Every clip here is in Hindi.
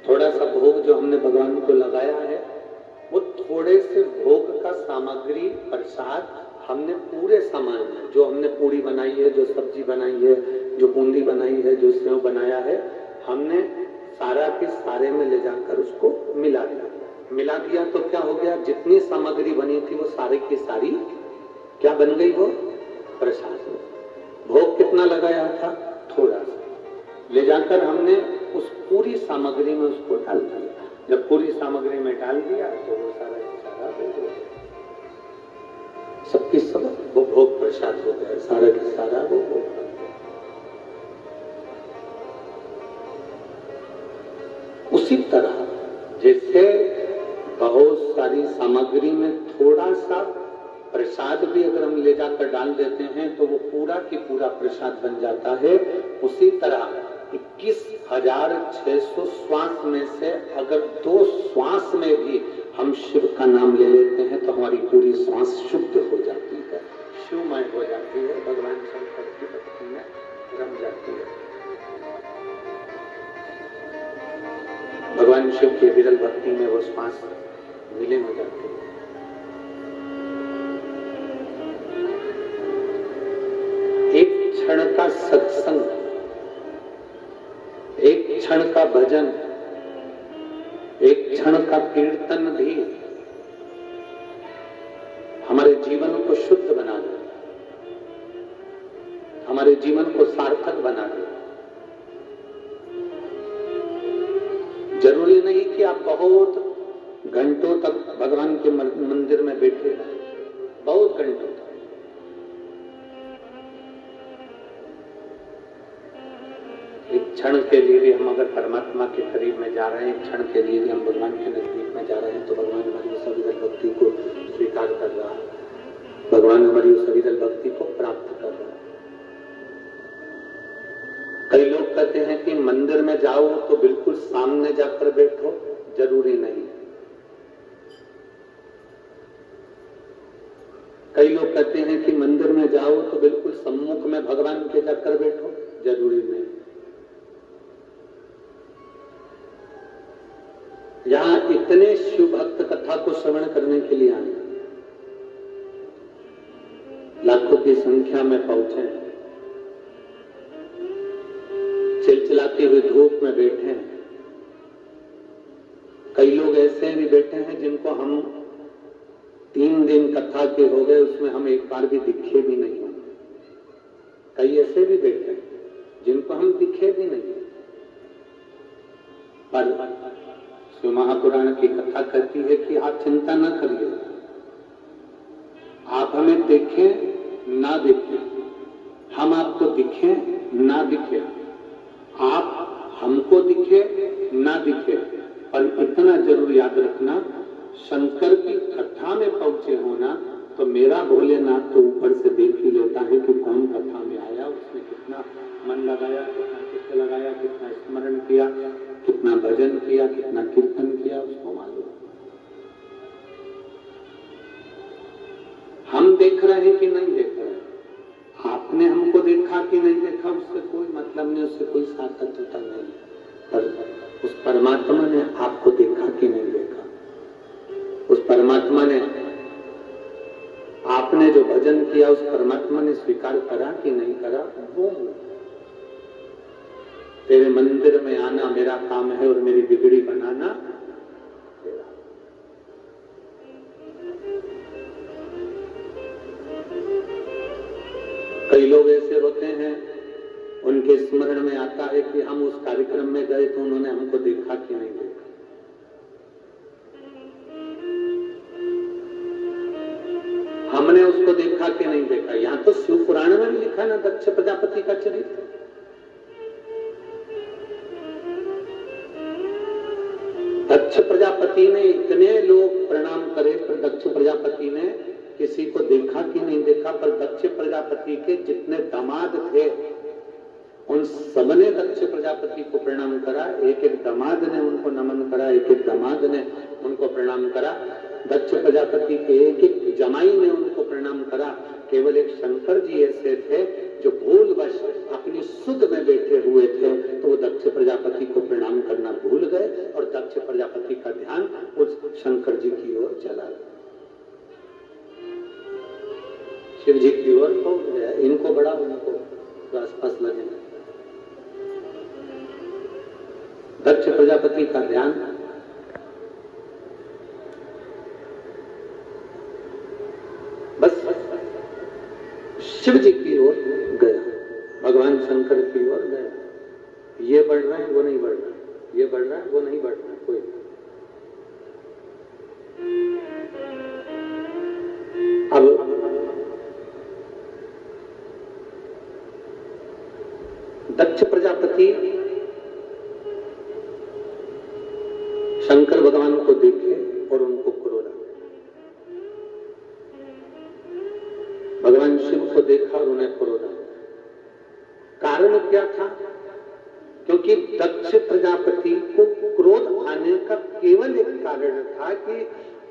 थोड़ा सा भोग जो हमने भगवान को लगाया है, वो थोड़े से भोग का सामग्री प्रसाद हमने पूरे सामान में, जो हमने पूरी बनाई है, जो सब्जी बनाई है, जो बूंदी बनाई है, जो सेव बनाया है, हमने सारा के सारे में ले जाकर उसको मिला दिया। तो क्या हो गया, जितनी सामग्री बनी थी वो सारी की सारी क्या बन गई, वो प्रसाद। भोग कितना लगाया था, थोड़ा सा ले जाकर हमने उस पूरी सामग्री में उसको डाल दिया। जब पूरी सामग्री में डाल दिया तो वो सारा भोग हो गया, सबकी सब वो भोग प्रसाद हो गया, सारा की सारा वो भोग। उसी तरह जैसे बहुत सारी सामग्री में थोड़ा सा प्रसाद भी अगर हम ले जाकर डाल देते हैं तो वो पूरा की पूरा प्रसाद बन जाता है। उसी तरह 21,600 श्वास में से अगर 2 श्वास में भी हम शिव का नाम ले लेते हैं तो हमारी पूरी श्वास शुद्ध हो जाती है, शिवमय हो जाती है, भगवान शंकर की भक्ति में रम जाती है। भगवान शिव की विरल भक्ति में वो श्वास विलीन हो जाती है। एक क्षण का सत्संग, एक क्षण का भजन, एक क्षण का कीर्तन भी हमारे जीवन को शुद्ध बना दे, हमारे जीवन को सार्थक बना दे। जरूरी नहीं कि आप बहुत घंटों तक भगवान के मंदिर में बैठे रहें, बहुत घंटों तक। एक क्षण के लिए भी हम अगर परमात्मा के करीब में जा रहे हैं, एक क्षण के लिए भी हम भगवान के नजदीक में जा रहे हैं, तो भगवान हमारी उस अविरल भक्ति को स्वीकार कर रहा है, भगवान हमारी उस अविरल भक्ति को प्राप्त कर रहा है। कई लोग कहते हैं कि मंदिर में जाओ तो बिल्कुल सामने जाकर बैठो, जरूरी नहीं। कई लोग कहते हैं कि मंदिर में जाओ तो बिल्कुल सम्मुख में भगवान के जाकर बैठो, जरूरी नहीं। यहां इतने शिव भक्त कथा को श्रवण करने के लिए आए, लाखों की संख्या में पहुंचे, चिलचिलाती हुई धूप में बैठे हैं। कई लोग ऐसे भी बैठे हैं जिनको हम 3 दिन कथा के हो गए, उसमें हम एक बार भी दिखे भी नहीं हैं। कई ऐसे भी बैठे हैं जिनको हम दिखे भी नहीं। पर शिव महापुराण की कथा कहती है कि आप चिंता न करिए, आप हमें देखें ना देखें, हम आपको दिखें ना दिखे, आप हमको दिखे ना दिखे, पर इतना जरूर याद रखना, शंकर की कथा में पहुंचे होना तो मेरा भोलेनाथ तो ऊपर से देख ही लेता है कि कौन कथा में आया, उसने कितना मन लगाया, कितना चित्त लगाया, कितना स्मरण किया, कितना भजन किया, कितना कीर्तन किया, उसको मालूम। हम देख रहे हैं कि नहीं देख रहे हैं, आपने हमको देखा कि नहीं देखा, उससे कोई मतलब नहीं, उससे कोई सार्थकता नहीं। पर उस परमात्मा ने आपको देखा कि नहीं देखा, उस परमात्मा ने आपने जो भजन किया, उस परमात्मा ने स्वीकार करा कि नहीं करा, वो तेरे मंदिर में आना मेरा काम है और मेरी बिगड़ी बनाना तेरा। कई लोग ऐसे होते हैं, उनके स्मरण में आता है कि हम उस कार्यक्रम में गए तो उन्होंने हमको देखा कि नहीं देखा। हमने उसको देखा कि नहीं देखा। यहां तो शिव पुराण में भी लिखा ना, दक्ष प्रजापति का चरित्र। दक्ष प्रजापति ने इतने लोग प्रणाम करे, पर दक्ष प्रजापति ने किसी को देखा कि नहीं देखा। पर दक्ष प्रजापति के जितने दामाद थे, उन सबने दक्ष प्रजापति को प्रणाम करा। एक एक दामाद ने उनको नमन करा, एक एक दामाद ने उनको प्रणाम करा। दक्ष प्रजापति के एक एक जमाई ने उनको प्रणाम करा। केवल एक शंकर जी ऐसे थे जो भूलवश अपनी सुध में बैठे हुए थे, तो वो दक्ष प्रजापति को प्रणाम करना भूल गए और शिव जी की ओर तो इनको बड़ा उनको आसपास लगे। दक्ष प्रजापति का ध्यान बस शिव जी की ओर गया, भगवान शंकर की ओर गया। ये बढ़ रहे हैं वो नहीं बढ़ रहा, ये बढ़ रहा है वो नहीं बढ़ रहा, कोई अब दक्ष प्रजापति शंकर भगवान को देखे और उनको क्रोध आ गया। भगवान शिव को देखा और उन्हें क्रोध आ गया। कारण क्या था? क्योंकि दक्ष प्रजापति को क्रोध आने का केवल एक कारण था कि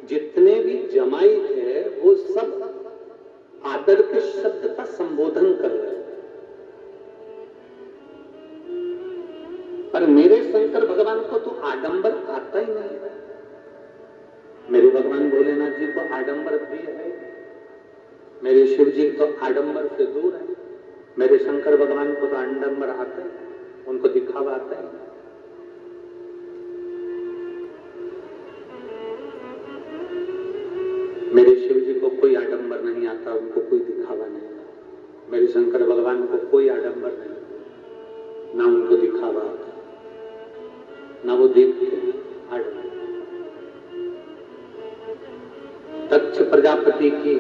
जितने भी जमाई थे वो सब आदर के शब्द का संबोधन कर रहे थे, पर मेरे शंकर भगवान को तो आडंबर आता ही नहीं है। मेरे भगवान भोलेनाथ जी को आडंबर प्रिय है, मेरे शिव जी तो आडंबर से दूर है। मेरे शंकर भगवान को तो आडंबर आता है, उनको दिखावा आता है। मेरे शिव जी को कोई आडंबर नहीं आता, उनको कोई दिखावा नहीं आता। मेरे शंकर भगवान को कोई आडंबर नहीं, ना उनको दिखावा आता, ना वो देखते आडंबर। दक्ष प्रजापति की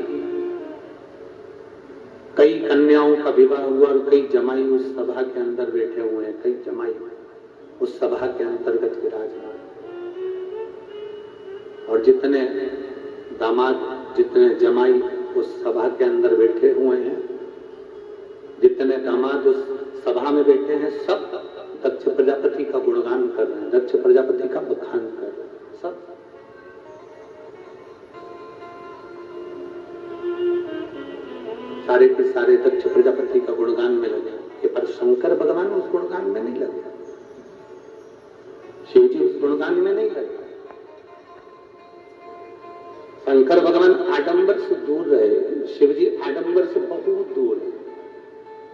कई कन्याओं का विवाह हुआ और कई जमाई उस सभा के अंदर बैठे हुए हैं, कई जमाई उस सभा के अंतर्गत विराजमान। और जितने दामाद जितने जमाई उस सभा के अंदर बैठे हुए हैं, जितने दामाद उस सभा में बैठे हैं, सब दक्ष प्रजापति का गुणगान कर रहे हैं, दक्ष प्रजापति का बखान कर रहे हैं, सब। सारे के सारे दक्ष प्रजापति का गुणगान में लगे, पर शंकर भगवान उस गुणगान में नहीं लगे, शिव जी उस गुणगान में नहीं लगे। शंकर भगवान आडंबर से दूर रहे, शिव जी आडंबर से बहुत दूर है,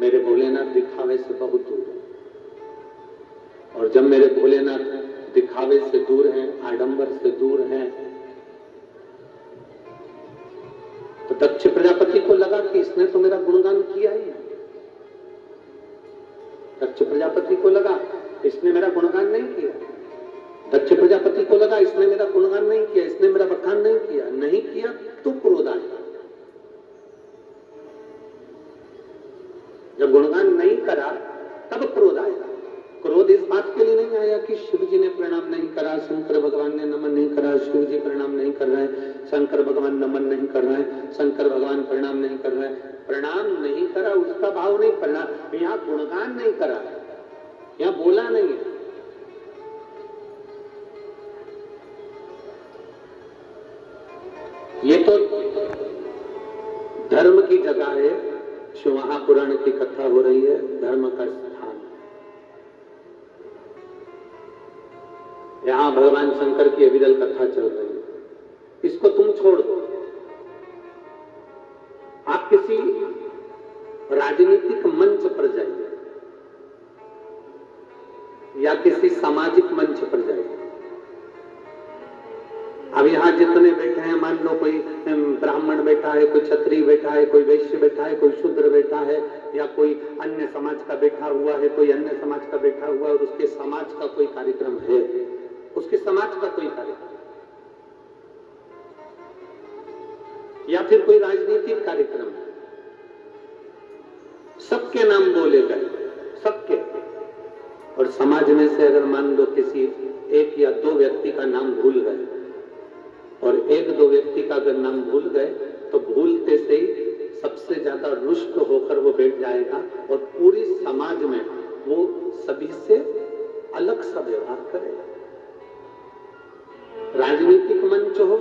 मेरे भोलेनाथ दिखावे से बहुत दूर है। और जब मेरे भोलेनाथ दिखावे से दूर हैं, आडंबर से दूर हैं, तो दक्ष प्रजापति को लगा कि इसने तो मेरा गुणगान किया ही। दक्ष प्रजापति को लगा इसने मेरा गुणगान नहीं किया, दक्ष प्रजापति को लगा इसने मेरा गुणगान नहीं किया, इसने मेरा बखान नहीं किया, नहीं किया तो क्रोध आया। जब गुणगान नहीं करा तब क्रोध आया। क्रोध इस बात के लिए नहीं आया कि शिव जी ने प्रणाम नहीं करा, शंकर भगवान ने नमन नहीं करा, शिव जी प्रणाम नहीं कर रहे हैं, शंकर भगवान नमन नहीं कर रहे हैं, शंकर भगवान प्रणाम नहीं कर रहे हैं। प्रणाम नहीं करा उसका भाव नहीं, प्रणाम यहाँ गुणगान नहीं करा, यहाँ बोला नहीं है। ये तो धर्म की जगह है, शिवमहापुराण की कथा हो रही है, धर्म का स्थान। यहां भगवान शंकर की अविरल कथा चल रही है, इसको तुम छोड़ दो। आप किसी राजनीतिक मंच पर जाइए या किसी सामाजिक मंच पर जाइए। अब यहाँ जितने बैठे हैं, मान लो कोई ब्राह्मण बैठा है, कोई क्षत्रिय बैठा है, कोई वैश्य बैठा है, कोई शूद्र बैठा है, या कोई अन्य समाज का बैठा हुआ है, कोई अन्य समाज का बैठा हुआ है, और उसके समाज का कोई कार्यक्रम है, उसके समाज का कोई कार्यक्रम, या फिर कोई राजनीतिक कार्यक्रम है, सबके नाम बोले गए, सबके। और समाज में से अगर मान लो किसी एक या दो व्यक्ति का नाम भूल गए, और एक दो व्यक्ति का अगर नाम भूल गए, तो भूलते से ही सबसे ज्यादा रुष्ट होकर वो बैठ जाएगा और पूरी समाज में वो सभी से अलग सा व्यवहार करेगा। राजनीतिक मंच हो,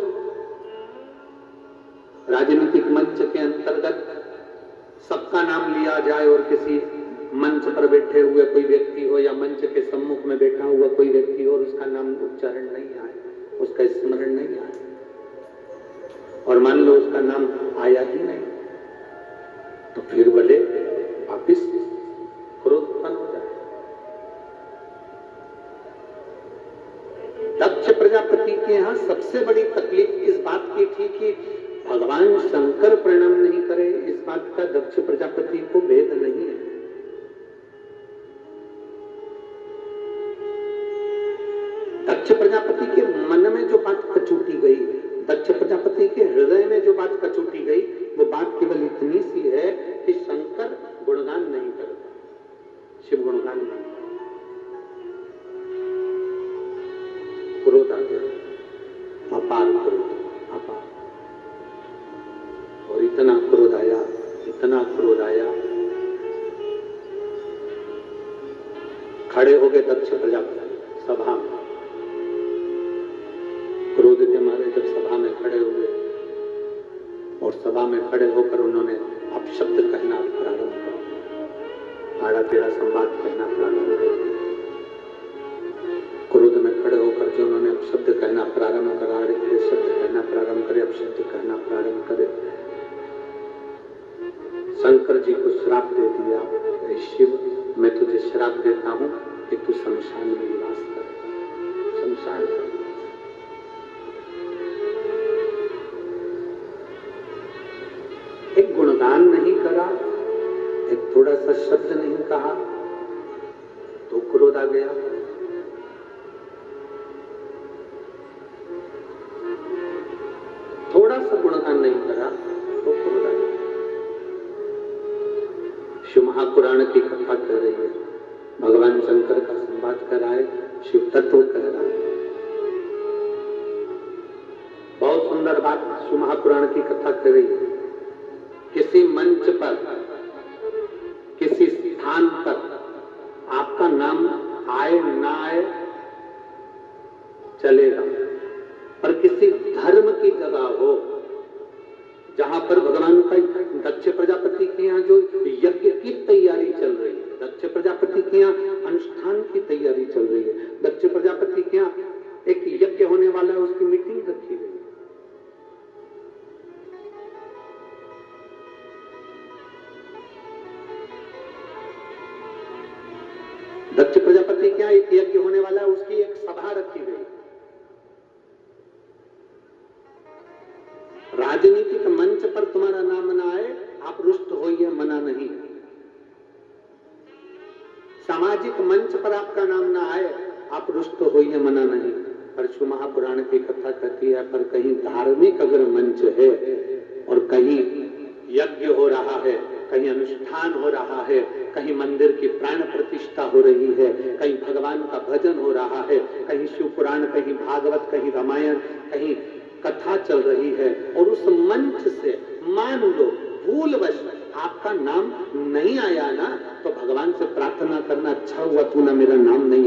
राजनीतिक मंच के अंतर्गत सबका नाम लिया जाए और किसी मंच पर बैठे हुए कोई व्यक्ति हो या मंच के सम्मुख में बैठा हुआ कोई व्यक्ति हो और उसका नाम उच्चारण नहीं आए, उसका स्मरण नहीं आए, और मान लो उसका नाम आया ही नहीं, तो फिर भले वापिस क्रोध उत्पन्न हो जाए। दक्ष प्रजापति के यहाँ सबसे बड़ी तकलीफ इस बात की थी कि भगवान शंकर प्रणाम नहीं करे। इस बात का दक्ष प्रजापति को भेद नहीं है। दक्ष प्रजापति के मन में जो बात कचूटी गई, दक्ष प्रजापति के हृदय में जो बात कचूटी गई, वो बात केवल इतनी सी है कि शंकर गुणगान नहीं करता, शिव गुणगान नहीं करता। क्रोध आ गया, अपार क्रोध, अपार। और इतना क्रोध आया, इतना क्रोध आया, खड़े हो गए दक्ष प्रजापति सभा में। क्रोध के मारे जब सभा में खड़े हुए और सभा में खड़े होकर उन्होंने अपशब्द कहना प्रारंभ किया, आड़ा टेढ़ा संवाद कहना प्रारंभ किया। क्रोध में खड़े होकर जो उन्होंने अपशब्द कहना प्रारंभ करा, आड़े टेढ़े शब्द कहना प्रारंभ करे, अपशब्द कहना प्रारंभ करे, शंकर जी को श्राप दे दिया, हे शिव मैं तुझे श्राप देता हूं कि तू शमशान में निवास कर, शमशान कर। एक गुणगान नहीं करा, एक थोड़ा सा शब्द नहीं कहा तो क्रोध आ गया। थोड़ा सा गुणगान नहीं करा तो क्रोध आ गया। शिव महापुराण की कथा कर रही है, भगवान शंकर का संवाद कर रहा है, शिव तत्व कर रहा है। बहुत सुंदर बात शिव महापुराण की कथा कर रही है। किसी मंच पर, किसी स्थान पर आपका नाम आए ना आए चलेगा, पर किसी धर्म की जगह हो जहां पर भगवान का दक्ष प्रजापति के यहाँ जो यज्ञ की तैयारी चल रही है, दक्ष प्रजापति के यहाँ अनुष्ठान की तैयारी चल रही है, दक्ष प्रजापति के यहाँ एक यज्ञ होने वाला है, उसकी मीटिंग रखी गई। दक्ष प्रजापति के यहाँ एक यज्ञ होने वाला है, उसकी एक सभा रखी गई। राजनीतिक मंच पर तुम्हारा नाम ना आए, आप रुष्ट होइए, मना नहीं। सामाजिक मंच पर आपका नाम ना आए, आप रुष्ट होइए, मना नहीं। पर शिव महापुराण की कथा कहती है, पर कहीं धार्मिक अगर मंच है और कहीं यज्ञ हो रहा है, कहीं अनुष्ठान हो रहा है, कहीं मंदिर की प्राण प्रतिष्ठा हो रही है, कहीं भगवान का भजन हो रहा है, कहीं शिव पुराण, कहीं भागवत, कहीं रामायण, कहीं कथा चल रही है, और उस मंच से मान लो भूलवश आपका नाम नहीं आया ना, तो भगवान से प्रार्थना करना, अच्छा हुआ तूने मेरा नाम नहीं